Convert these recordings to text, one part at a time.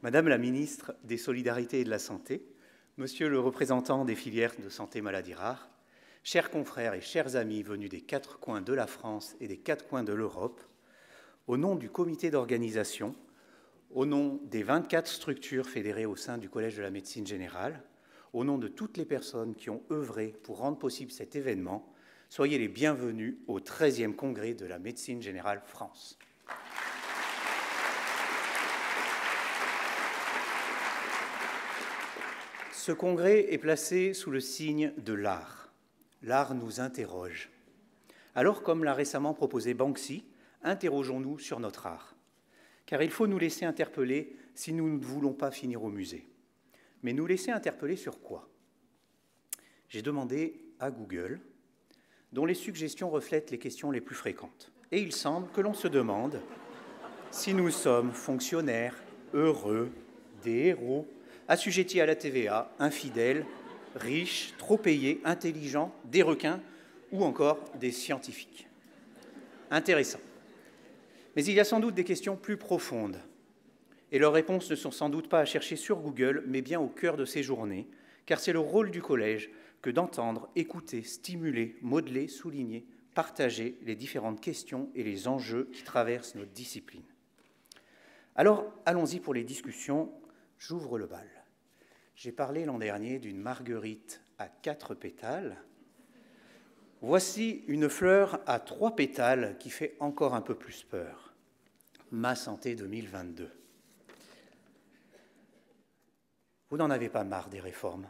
Madame la ministre des Solidarités et de la Santé, Monsieur le représentant des filières de santé maladies rares, chers confrères et chers amis venus des quatre coins de la France et des quatre coins de l'Europe, au nom du comité d'organisation, au nom des 24 structures fédérées au sein du Collège de la médecine générale, au nom de toutes les personnes qui ont œuvré pour rendre possible cet événement, soyez les bienvenus au 13e congrès de la médecine générale France. Ce congrès est placé sous le signe de l'art. L'art nous interroge. Alors, comme l'a récemment proposé Banksy, interrogeons-nous sur notre art. Car il faut nous laisser interpeller si nous ne voulons pas finir au musée. Mais nous laisser interpeller sur quoi? J'ai demandé à Google, dont les suggestions reflètent les questions les plus fréquentes. Et il semble que l'on se demande si nous sommes fonctionnaires, heureux, des héros, assujettis à la TVA, infidèles, riches, trop payés, intelligents, des requins ou encore des scientifiques. Intéressant. Mais il y a sans doute des questions plus profondes. Et leurs réponses ne sont sans doute pas à chercher sur Google, mais bien au cœur de ces journées, car c'est le rôle du collège que d'entendre, écouter, stimuler, modeler, souligner, partager les différentes questions et les enjeux qui traversent notre discipline. Alors, allons-y pour les discussions. J'ouvre le bal. J'ai parlé l'an dernier d'une marguerite à 4 pétales. Voici une fleur à 3 pétales qui fait encore un peu plus peur. Ma santé 2022. Vous n'en avez pas marre des réformes?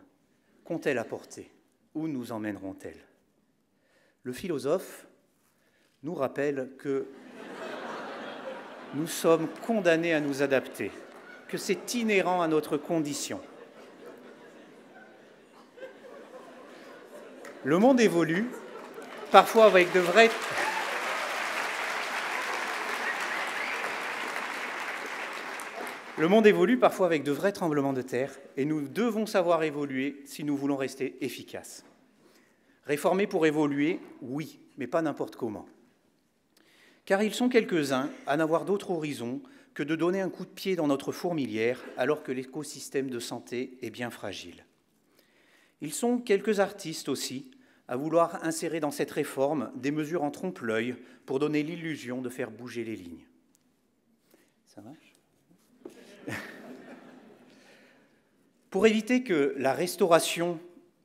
Qu'ont-elles apporté? Où nous emmèneront-elles? Le philosophe nous rappelle que nous sommes condamnés à nous adapter, que c'est inhérent à notre condition. Le monde évolue, parfois avec de vrais... Le monde évolue parfois avec de vrais tremblements de terre et nous devons savoir évoluer si nous voulons rester efficaces. Réformer pour évoluer, oui, mais pas n'importe comment. Car ils sont quelques-uns à n'avoir d'autre horizon que de donner un coup de pied dans notre fourmilière alors que l'écosystème de santé est bien fragile. Ils sont quelques artistes aussi à vouloir insérer dans cette réforme des mesures en trompe-l'œil pour donner l'illusion de faire bouger les lignes. Ça marche ? Pour éviter que la restauration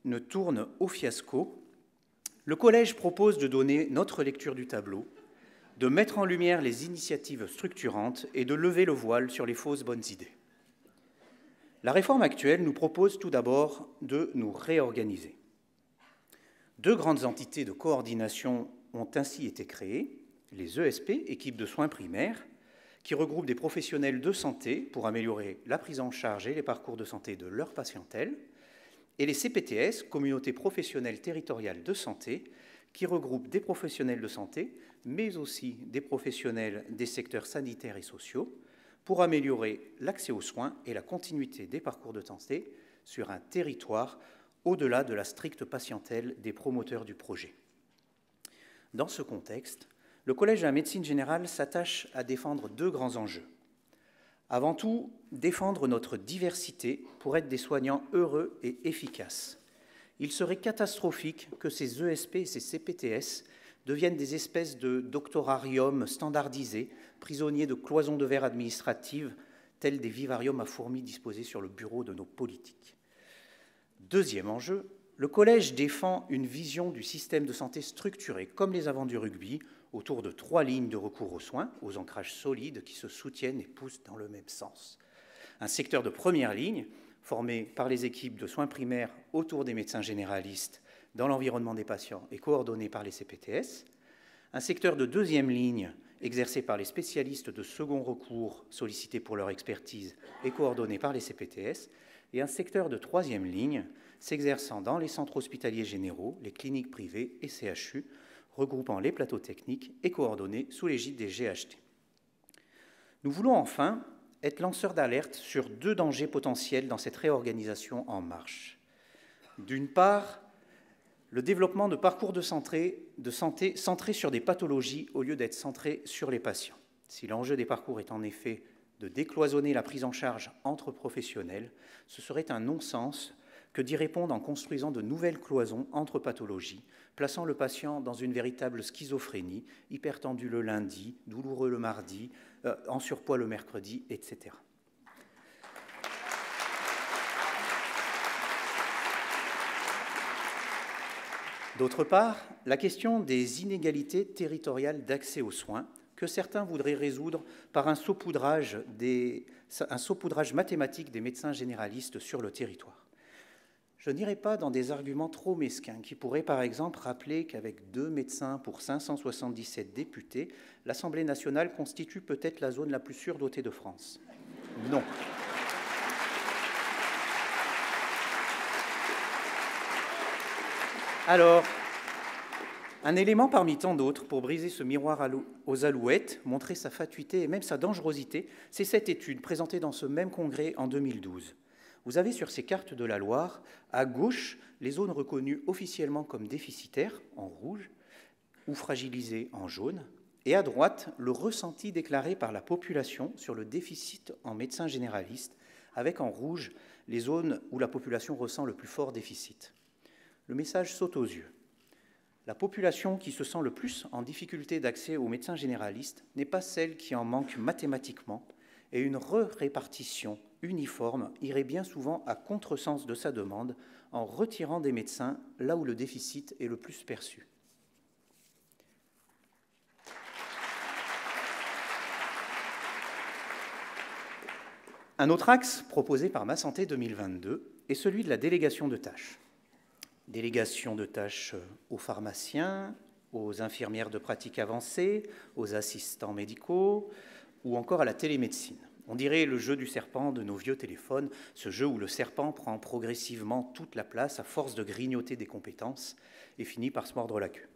ne tourne au fiasco, le Collège propose de donner notre lecture du tableau, de mettre en lumière les initiatives structurantes et de lever le voile sur les fausses bonnes idées. La réforme actuelle nous propose tout d'abord de nous réorganiser. 2 grandes entités de coordination ont ainsi été créées, les ESP, équipes de soins primaires, qui regroupent des professionnels de santé pour améliorer la prise en charge et les parcours de santé de leur patientèle, et les CPTS, communautés professionnelles territoriales de santé, qui regroupent des professionnels de santé, mais aussi des professionnels des secteurs sanitaires et sociaux, pour améliorer l'accès aux soins et la continuité des parcours de santé sur un territoire au-delà de la stricte patientèle des promoteurs du projet. Dans ce contexte, le Collège de la médecine générale s'attache à défendre 2 grands enjeux. Avant tout, défendre notre diversité pour être des soignants heureux et efficaces. Il serait catastrophique que ces ESP et ces CPTS deviennent des espèces de doctorariums standardisés, prisonniers de cloisons de verre administratives, tels des vivariums à fourmis disposés sur le bureau de nos politiques. 2e enjeu, le Collège défend une vision du système de santé structuré, comme les avants du rugby, autour de 3 lignes de recours aux soins, aux ancrages solides qui se soutiennent et poussent dans le même sens. Un secteur de première ligne, formé par les équipes de soins primaires autour des médecins généralistes dans l'environnement des patients et coordonné par les CPTS. Un secteur de 2e ligne, exercé par les spécialistes de second recours sollicités pour leur expertise et coordonné par les CPTS. Et un secteur de 3e ligne, s'exerçant dans les centres hospitaliers généraux, les cliniques privées et CHU, regroupant les plateaux techniques et coordonnés sous l'égide des GHT. Nous voulons enfin être lanceurs d'alerte sur 2 dangers potentiels dans cette réorganisation en marche. D'une part, le développement de parcours de santé centrés sur des pathologies au lieu d'être centrés sur les patients. Si l'enjeu des parcours est en effet de décloisonner la prise en charge entre professionnels, ce serait un non-sens que d'y répondre en construisant de nouvelles cloisons entre pathologies, plaçant le patient dans une véritable schizophrénie, hypertendu le lundi, douloureux le mardi, en surpoids le mercredi, etc. D'autre part, la question des inégalités territoriales d'accès aux soins, que certains voudraient résoudre par un saupoudrage mathématique des médecins généralistes sur le territoire. Je n'irai pas dans des arguments trop mesquins qui pourraient par exemple rappeler qu'avec 2 médecins pour 577 députés, l'Assemblée nationale constitue peut-être la zone la plus surdotée de France. Non. Alors, un élément parmi tant d'autres pour briser ce miroir aux alouettes, montrer sa fatuité et même sa dangerosité, c'est cette étude présentée dans ce même congrès en 2012. Vous avez sur ces cartes de la Loire, à gauche, les zones reconnues officiellement comme déficitaires, en rouge, ou fragilisées, en jaune, et à droite, le ressenti déclaré par la population sur le déficit en médecins généralistes, avec en rouge les zones où la population ressent le plus fort déficit. Le message saute aux yeux. La population qui se sent le plus en difficulté d'accès aux médecins généralistes n'est pas celle qui en manque mathématiquement, et une répartition uniforme irait bien souvent à contresens de sa demande en retirant des médecins là où le déficit est le plus perçu. Un autre axe proposé par Ma Santé 2022 est celui de la délégation de tâches. Délégation de tâches aux pharmaciens, aux infirmières de pratique avancée, aux assistants médicaux ou encore à la télémédecine. On dirait le jeu du serpent de nos vieux téléphones, ce jeu où le serpent prend progressivement toute la place à force de grignoter des compétences et finit par se mordre la queue.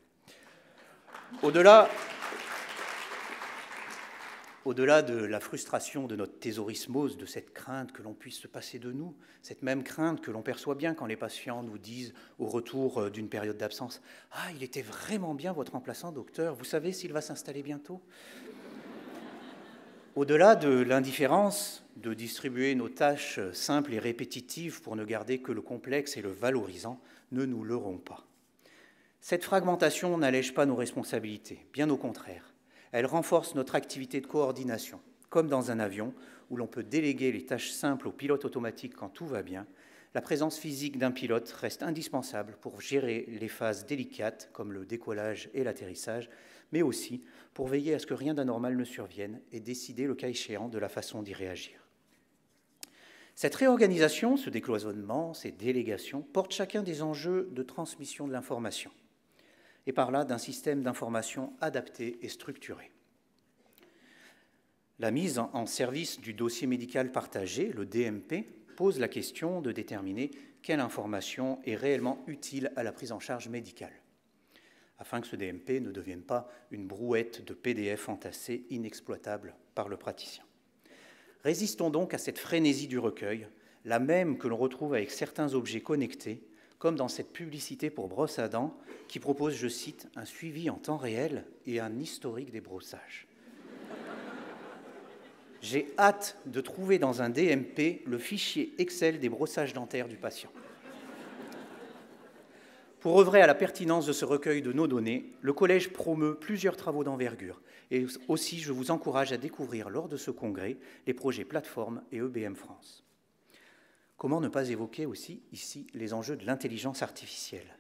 Au-delà de la frustration de notre thésaurismose, de cette crainte que l'on puisse se passer de nous, cette même crainte que l'on perçoit bien quand les patients nous disent au retour d'une période d'absence « Ah, il était vraiment bien votre remplaçant, docteur, vous savez s'il va s'installer bientôt ?» Au-delà de l'indifférence de distribuer nos tâches simples et répétitives pour ne garder que le complexe et le valorisant, ne nous leurrons pas. Cette fragmentation n'allège pas nos responsabilités, bien au contraire. Elle renforce notre activité de coordination, comme dans un avion où l'on peut déléguer les tâches simples au pilote automatique quand tout va bien. La présence physique d'un pilote reste indispensable pour gérer les phases délicates comme le décollage et l'atterrissage, mais aussi pour veiller à ce que rien d'anormal ne survienne et décider, le cas échéant, de la façon d'y réagir. Cette réorganisation, ce décloisonnement, ces délégations, portent chacun des enjeux de transmission de l'information, et par là d'un système d'information adapté et structuré. La mise en service du dossier médical partagé, le DMP, pose la question de déterminer quelle information est réellement utile à la prise en charge médicale, afin que ce DMP ne devienne pas une brouette de PDF entassée, inexploitable par le praticien. Résistons donc à cette frénésie du recueil, la même que l'on retrouve avec certains objets connectés, comme dans cette publicité pour brosse à dents qui propose, je cite, un suivi en temps réel et un historique des brossages. J'ai hâte de trouver dans un DMP le fichier Excel des brossages dentaires du patient. Pour œuvrer à la pertinence de ce recueil de nos données, le Collège promeut plusieurs travaux d'envergure. Et aussi, je vous encourage à découvrir lors de ce congrès les projets Plateforme et EBM France. Comment ne pas évoquer aussi ici les enjeux de l'intelligence artificielle,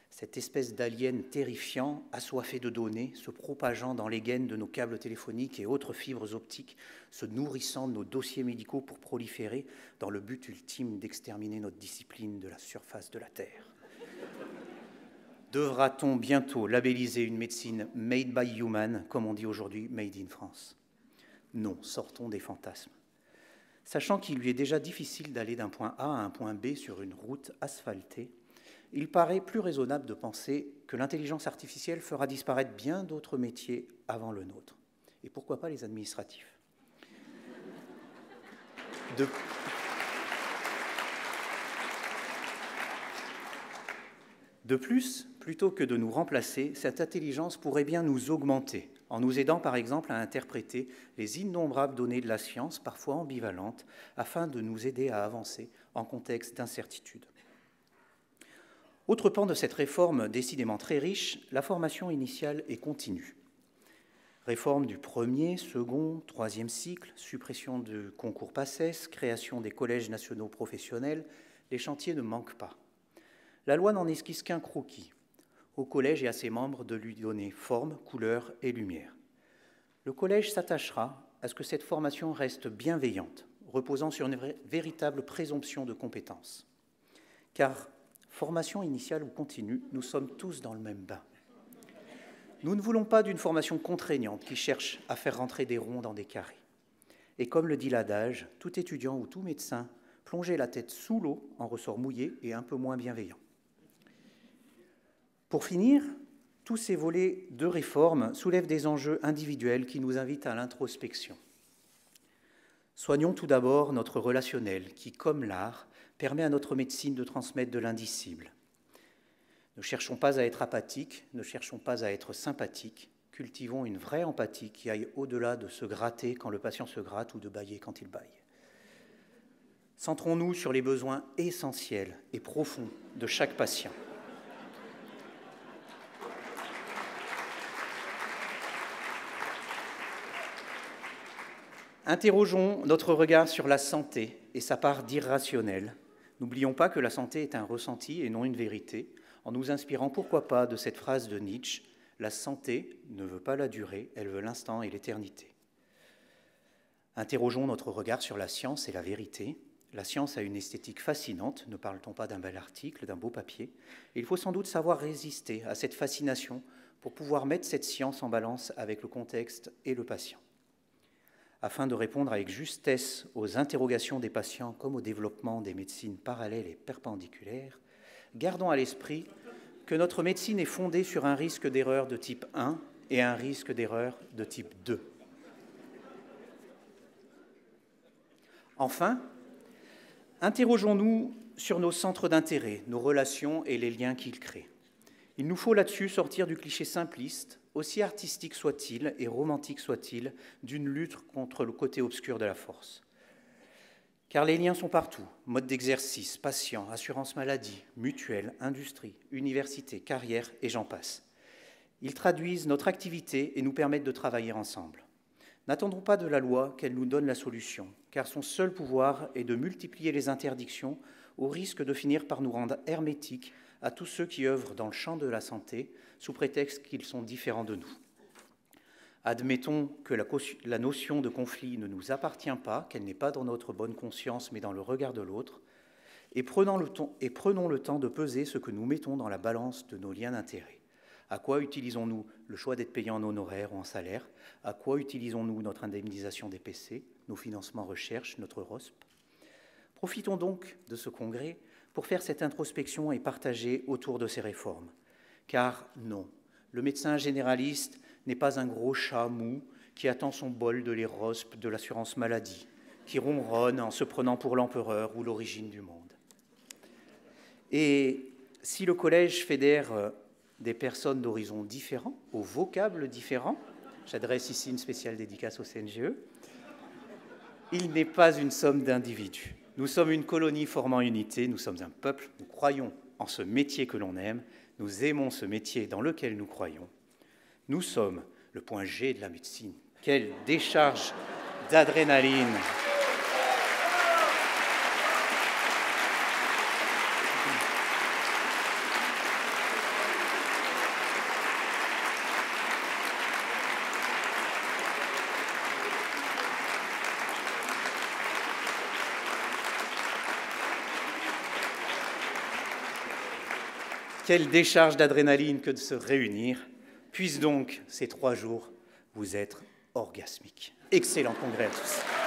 cette espèce d'alien terrifiant, assoiffé de données, se propageant dans les gaines de nos câbles téléphoniques et autres fibres optiques, se nourrissant de nos dossiers médicaux pour proliférer dans le but ultime d'exterminer notre discipline de la surface de la Terre. Devra-t-on bientôt labelliser une médecine « made by human », comme on dit aujourd'hui « made in France » ? Non, sortons des fantasmes. Sachant qu'il lui est déjà difficile d'aller d'un point A à un point B sur une route asphaltée, il paraît plus raisonnable de penser que l'intelligence artificielle fera disparaître bien d'autres métiers avant le nôtre. Et pourquoi pas les administratifs ? De plus, plutôt que de nous remplacer, cette intelligence pourrait bien nous augmenter, en nous aidant par exemple à interpréter les innombrables données de la science, parfois ambivalentes, afin de nous aider à avancer en contexte d'incertitude. Autre pan de cette réforme décidément très riche, la formation initiale et continue. Réforme du premier, second, troisième cycle, suppression du concours PACES, création des collèges nationaux professionnels, les chantiers ne manquent pas. La loi n'en esquisse qu'un croquis, au collège et à ses membres de lui donner forme, couleur et lumière. Le collège s'attachera à ce que cette formation reste bienveillante, reposant sur une véritable présomption de compétences. Car, formation initiale ou continue, nous sommes tous dans le même bain. Nous ne voulons pas d'une formation contraignante qui cherche à faire rentrer des ronds dans des carrés. Et comme le dit l'adage, tout étudiant ou tout médecin plongé la tête sous l'eau en ressort mouillé et un peu moins bienveillant. Pour finir, tous ces volets de réforme soulèvent des enjeux individuels qui nous invitent à l'introspection. Soignons tout d'abord notre relationnel qui, comme l'art, permet à notre médecine de transmettre de l'indicible. Ne cherchons pas à être apathiques, ne cherchons pas à être sympathiques, cultivons une vraie empathie qui aille au-delà de se gratter quand le patient se gratte ou de bâiller quand il bâille. Centrons-nous sur les besoins essentiels et profonds de chaque patient. Interrogeons notre regard sur la santé et sa part d'irrationnel. N'oublions pas que la santé est un ressenti et non une vérité, en nous inspirant, pourquoi pas, de cette phrase de Nietzsche, « La santé ne veut pas la durée, elle veut l'instant et l'éternité ». Interrogeons notre regard sur la science et la vérité. La science a une esthétique fascinante, ne parle-t-on pas d'un bel article, d'un beau papier, et il faut sans doute savoir résister à cette fascination pour pouvoir mettre cette science en balance avec le contexte et le patient. Afin de répondre avec justesse aux interrogations des patients comme au développement des médecines parallèles et perpendiculaires, gardons à l'esprit que notre médecine est fondée sur un risque d'erreur de type 1 et un risque d'erreur de type 2. Enfin, interrogeons-nous sur nos centres d'intérêt, nos relations et les liens qu'ils créent. Il nous faut là-dessus sortir du cliché simpliste, aussi artistique soit-il et romantique soit-il, d'une lutte contre le côté obscur de la force. Car les liens sont partout, mode d'exercice, patient, assurance maladie, mutuelle, industrie, université, carrière et j'en passe. Ils traduisent notre activité et nous permettent de travailler ensemble. N'attendons pas de la loi qu'elle nous donne la solution, car son seul pouvoir est de multiplier les interdictions au risque de finir par nous rendre hermétiques à tous ceux qui œuvrent dans le champ de la santé sous prétexte qu'ils sont différents de nous. Admettons que la notion de conflit ne nous appartient pas, qu'elle n'est pas dans notre bonne conscience mais dans le regard de l'autre, et prenons le temps de peser ce que nous mettons dans la balance de nos liens d'intérêt. À quoi utilisons-nous le choix d'être payé en honoraires ou en salaire? À quoi utilisons-nous notre indemnisation des PC, nos financements recherche, notre ROSP? Profitons donc de ce congrès pour faire cette introspection et partager autour de ces réformes. Car non, le médecin généraliste n'est pas un gros chat mou qui attend son bol de l'EROSP de l'assurance maladie, qui ronronne en se prenant pour l'empereur ou l'origine du monde. Et si le collège fédère des personnes d'horizons différents, aux vocables différents, j'adresse ici une spéciale dédicace au CNGE, il n'est pas une somme d'individus. Nous sommes une colonie formant unité, nous sommes un peuple, nous croyons en ce métier que l'on aime, nous aimons ce métier dans lequel nous croyons. Nous sommes le point G de la médecine. Quelle décharge d'adrénaline! Quelle décharge d'adrénaline que de se réunir. Puissent donc ces 3 jours vous être orgasmiques. Excellent congrès à tous.